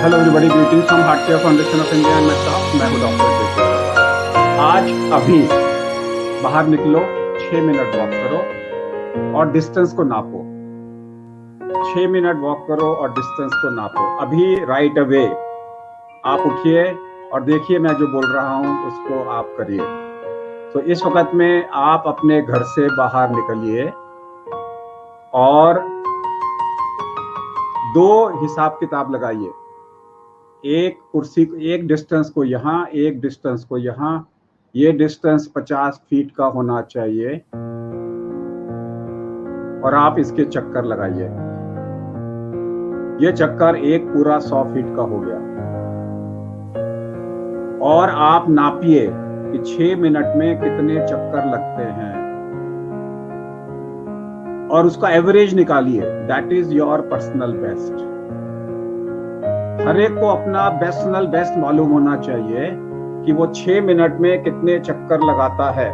Hello everybody, greetings from heart care foundation of India and my staff. मैं हूं doctor. आज अभी बाहर निकलो, 6 मिनट वॉक करो और डिस्टेंस को नापो। 6 मिनट वॉक करो और डिस्टेंस को नापो। अभी राइट अवे आप उठिए और देखिए मैं जो बोल रहा हूं उसको आप करिए। तो इस वक्त में आप अपने घर से बाहर निकलिए और 2 हिसाब किताब लगाइए। एक कुर्सी, एक डिस्टेंस को यहाँ, एक डिस्टेंस को यहाँ। ये डिस्टेंस 50 फीट का होना चाहिए और आप इसके चक्कर लगाइए। ये चक्कर एक पूरा 100 फीट का हो गया। और आप नापिए कि 6 मिनट में कितने चक्कर लगते हैं और उसका एवरेज निकालिए। That is your personal best. हर एक को अपना पर्सनल बेस्ट मालूम होना चाहिए कि वो 6 मिनट में कितने चक्कर लगाता है।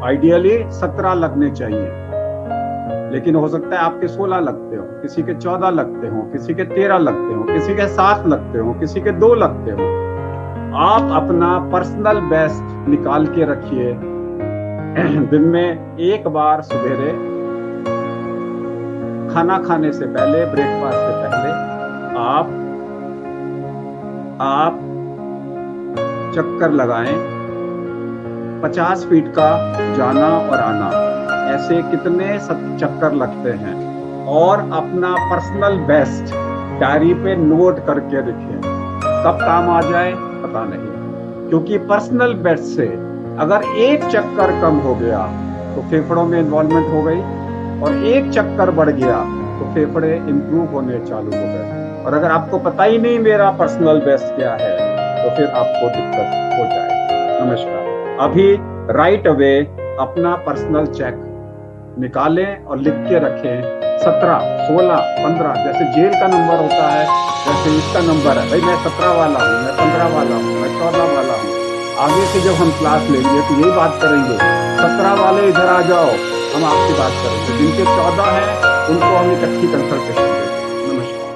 आइडियली 17 लगने चाहिए, लेकिन हो सकता है आपके 16 लगते हो, किसी के 14 लगते हो, किसी के 13 लगते हो, किसी के 7 लगते हो, किसी के 2 लगते हो। आप अपना पर्सनल बेस्ट निकाल के रखिए। दिन में एक बार सवेरे खाना खाने से पहले, ब्रेकफास्ट से पहले आप चक्कर लगाएं। 50 फीट का जाना और आना, ऐसे कितने चक्कर लगते हैं और अपना पर्सनल बेस्ट डायरी पे नोट करके रखें। कब काम आ जाए पता नहीं, क्योंकि पर्सनल बेस्ट से अगर एक चक्कर कम हो गया तो फेफड़ों में इन्वॉल्वमेंट हो गई, और एक चक्कर बढ़ गया तो फेफड़े इंप्रूव होने चालू हो गए। और अगर आपको पता ही नहीं मेरा पर्सनल बेस्ट क्या है तो फिर आपको दिक्कत हो जाए। नमस्कार। अभी राइट अवे अपना पर्सनल चेक निकालें और लिख के रखें। 17, 16, 15, जैसे जेल का नंबर होता है वैसे इसका नंबर है। भाई मैं 17 वाला हूँ, मैं 15 वाला हूँ, मैं 14 वाला हूँ। आगे से जब हम क्लास लेंगे तो यही बात करेंगे, 17 वाले इधर आ जाओ, हम आपसे बात करेंगे। जिनके 14 है उनको हम इकट्ठी कंसल्टेशन देंगे। नमस्कार।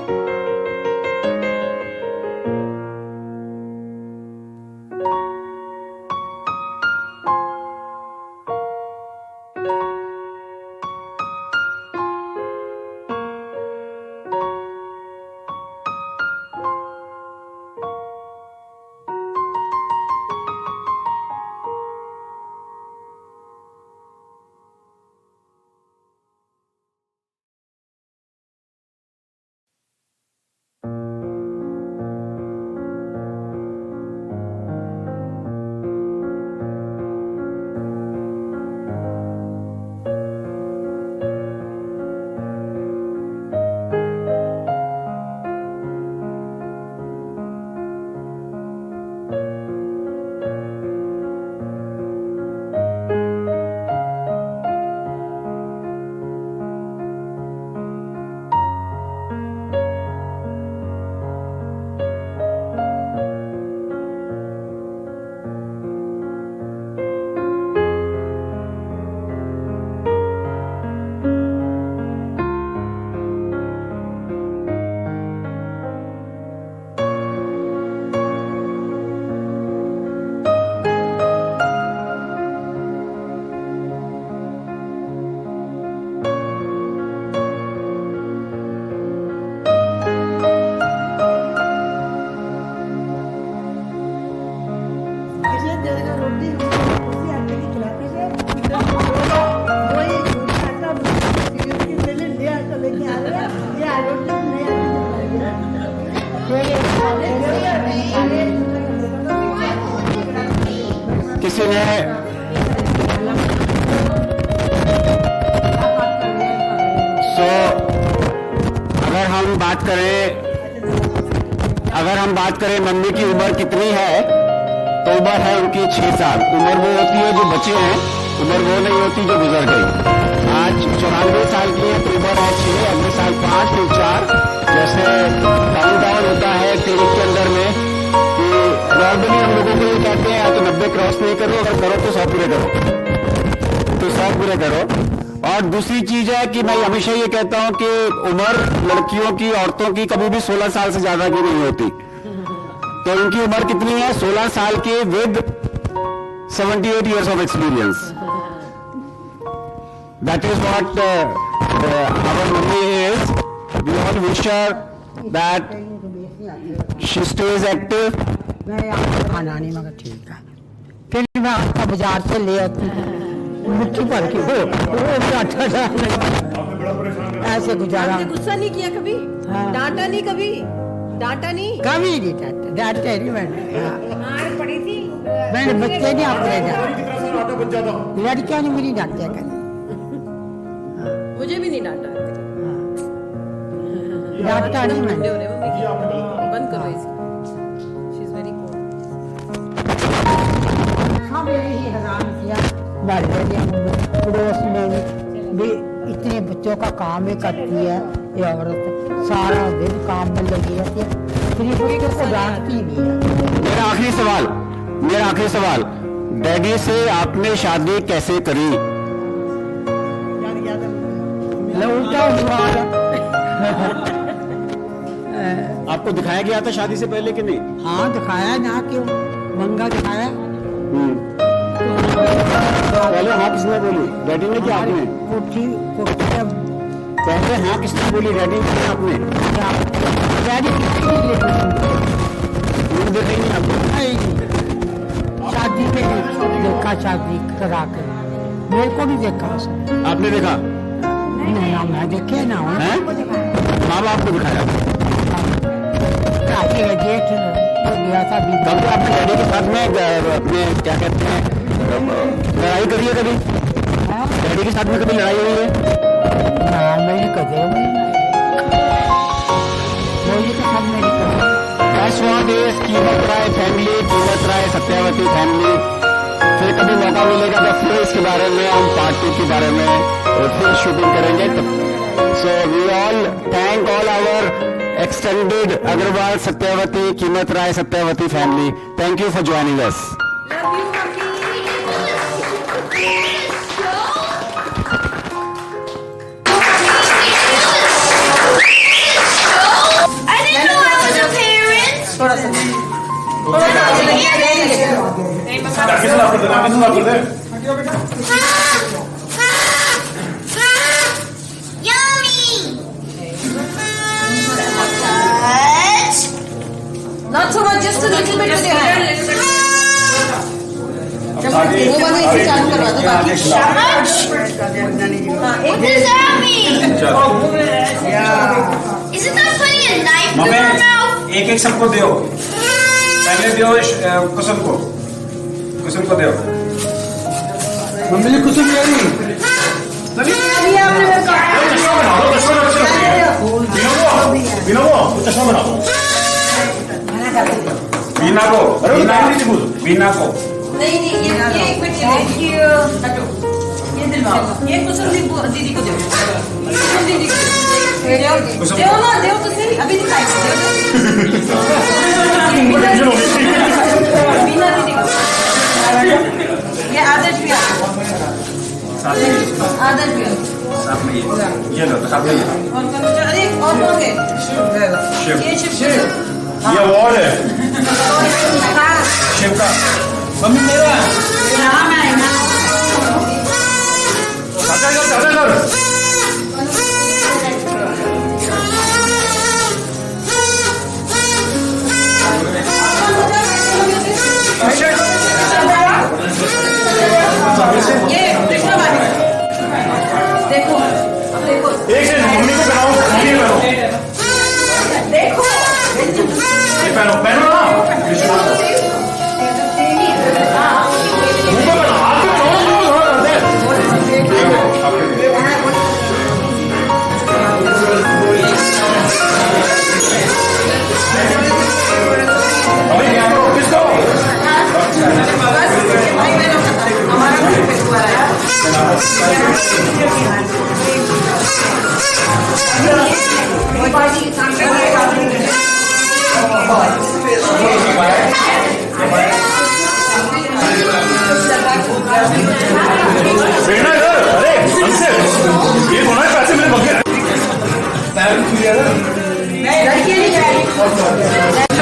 किसी ने अगर हम बात करें मम्मी की उम्र कितनी है तो उम्र है उनकी 6 साल। उम्र वो होती है जो बचे हैं, उम्र वो नहीं होती जो गुजर गई। आज 94 साल की है तो उम्र है 6, अगले साल 5, फिर 4। जैसे काउंटडाउन होता है क्लिनिक के अंदर में कि नॉर्मली हम लोगों को ये कहते हैं या तो 90 क्रॉस नहीं करो, अगर करो तो 100 पूरे करो। तो शौक पूरे करो। और दूसरी चीज है कि मैं हमेशा ये कहता हूं कि उम्र लड़कियों की, औरतों की कभी भी 16 साल से ज्यादा की नहीं होती। तो उनकी उम्र कितनी है? 16 साल के with 78 years of experience. That is what our mummy is. We all wish her that she stays active. मैं आपको खाना नहीं मगर ठीक है। फिर मैं आपका बाजार से ले आती हूँ मिट्टी भर के वो आटा डाल ऐसे गुजारा। आपने गुस्सा नहीं किया कभी? हाँ। डांटा नहीं कभी? डांटा नहीं? कभी नहीं डांटते नहीं मैंने। मार पड़ी थी? मैंने बच्चे नहीं अपने डांटे, लड़कियां ने मेरी डांटे कभी। मुझे भी नहीं डांटा। डांटा नहीं ठंडे मैंने। हो रहे हो मम्मी। बंद करो इसको। She is very cold. हाँ मैंने ही हैरान किया मोहल्ले में, पड़ोस में भी इतने बच्चों का काम ही करती है ये औरत, सारा दिन काम में लगी रहती है, फिर बच्चों को डांटती नहीं है। मेरा आखिरी सवाल, डैडी से आपने शादी कैसे करी? उल्टा सवाल आपको दिखाया गया था शादी से पहले कि नहीं? हाँ दिखाया ना, क्यों मंगा दिखाया। पहले हाँ किसने बोली? डैडी ने क्या आपने? पुट्ठी पहले हाँ किसने बोली? डैडी ने आपने? देखा नहीं आपको? शादी पे देखा, शादी करा कर मेरे को भी देखा उसने। आपने देखा? नहीं ना मैं देखे ना हूँ। हैं? माँ बाप को दिखाया? जेठ गया था भी। कभी आपने डैडी के साथ में अपने क्या कहते हैं लड़ाई करी है कभी? डैडी के साथ में कभी लड़ाई हुई है? ना मैंने कदे के साथ मेरी कदे। That's what is कीमत राय फैमिली, कीमत राय सत्यावती फैमिली। फिर कभी मौका मिलेगा तो फिर इसके बारे में हम पार्ट 2 के बारे में फिर शूटिंग करेंगे। So we all thank all our extended Agrawal Satyavati, Kimat Rai Satyavati family. Thank you for joining us. Love you, mummy. I didn't know I was a parent. Yummy. Not so much, just a little bit with your hand. वो वाला इसे चालू करवा दो बाकी। What does that mean? Isn't that putting a knife in your mouth? एक एक सबको दो। पहले दो कुसुम को दो। मम्मी ने कुछ नहीं करी। बीना को नहीं ये एक मिनट हटो। ये दिलवाओ, ये कुसुम दीदी को दो। कुसुम दीदी को दो ना, दो तो सही, अभी दिखाई बीना दीदी को। ये आदर्श भी आदर्श भी साथ में ये लो, साथ में ये अरे और कौन के? ये शिव ये वॉल है शिव का। मम्मी मेरा ये कृष्णा वाली देखो देखो एक से मम्मी को बनाओ, मम्मी को देखो ये पहनो ना। Thank you. बेटा अरे हमसे ये होना पैसे मेरे बगे लड़की नहीं जाएगी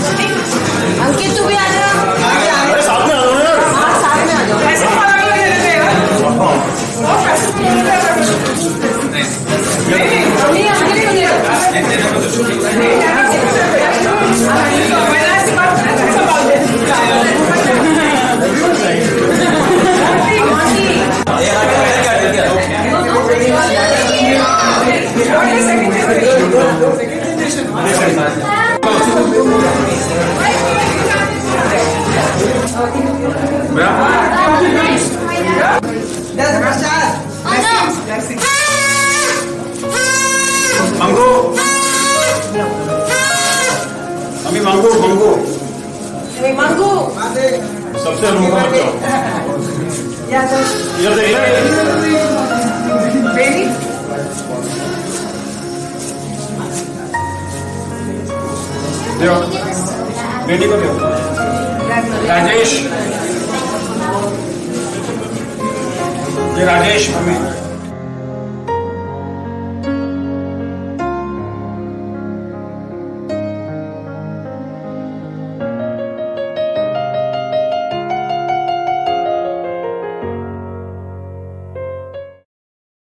अंकित तू भी आ जा अरे साथ में आ जाओ यार हाँ साथ में आ जाओ नहीं अंकित को दे मांगो अम्मी मांगो मांगो मांगू सबसे अनोखा बच्चा इधर देख बेबी दो बेटी को दो राजेश ये राजेश मम्मी